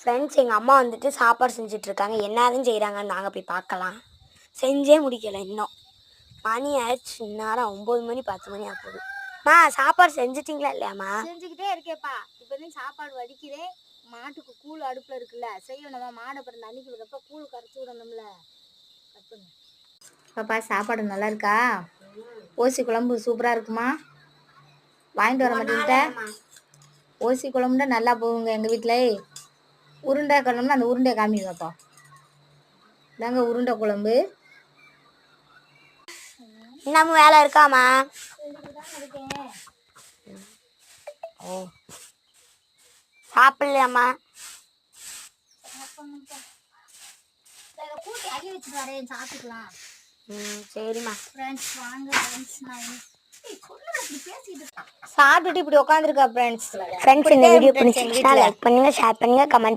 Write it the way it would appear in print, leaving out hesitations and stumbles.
Friends எங்கள் அம்மா வந்துட்டு சாப்பாடு செஞ்சிட்ருக்காங்க. என்னதுன்னு செய்கிறாங்கன்னு நாங்கள் போய் பார்க்கலாம். செஞ்சே முடிக்கலை இன்னும். மணி ஆயிடுச்சு. இந்நேரம் 9 மணி 10 மணி ஆகுது. சாப்பாடு செஞ்சிட்டிங்களா இல்லையாம்மா? செஞ்சுக்கிட்டே இருக்கேப்பா. இப்போதான் சாப்பாடு வடிக்கிறேன். மாட்டுக்கு கூழ் அடுப்பில் இருக்குல்ல, செய்யணுமா? மாடை அப்புறம் தண்ணிக்கு விடுறப்ப கூழ் கரைச்சி விடணும்ல. கட்டுங்க பாப்பா. சாப்பாடு நல்லா இருக்கா? ஓசி குழம்பு சூப்பராக இருக்குமா? வாங்கிட்டு வர மாட்டேங்கிட்ட? ஓசி குழம்புனா நல்லா போகுங்க எங்கள் வீட்டில். உருண்டை குழம்புனா அந்த உருண்டையை காமிப்பாப்பா. இதாங்க உருண்டை குழம்பு. இன்னமும் வேலை இருக்காமா? ஓ, சாப்பிடலையாம்மா? கூட்டி அள்ளி வச்சுட்டு வரேன், சாப்பிட்டுக்கலாம். சரிம்மா. ஃப்ரெண்ட்ஸ் வாங்க ஃப்ரெண்ட்ஸ். சாப்பிட்டுட்டு இப்படி உட்காந்துருக்கா ஃப்ரெண்ட்ஸ். இந்த வீடியோ பிடிச்சிருந்துச்சுன்னா லைக் பண்ணுங்க, ஷேர் பண்ணுங்க, கமெண்ட்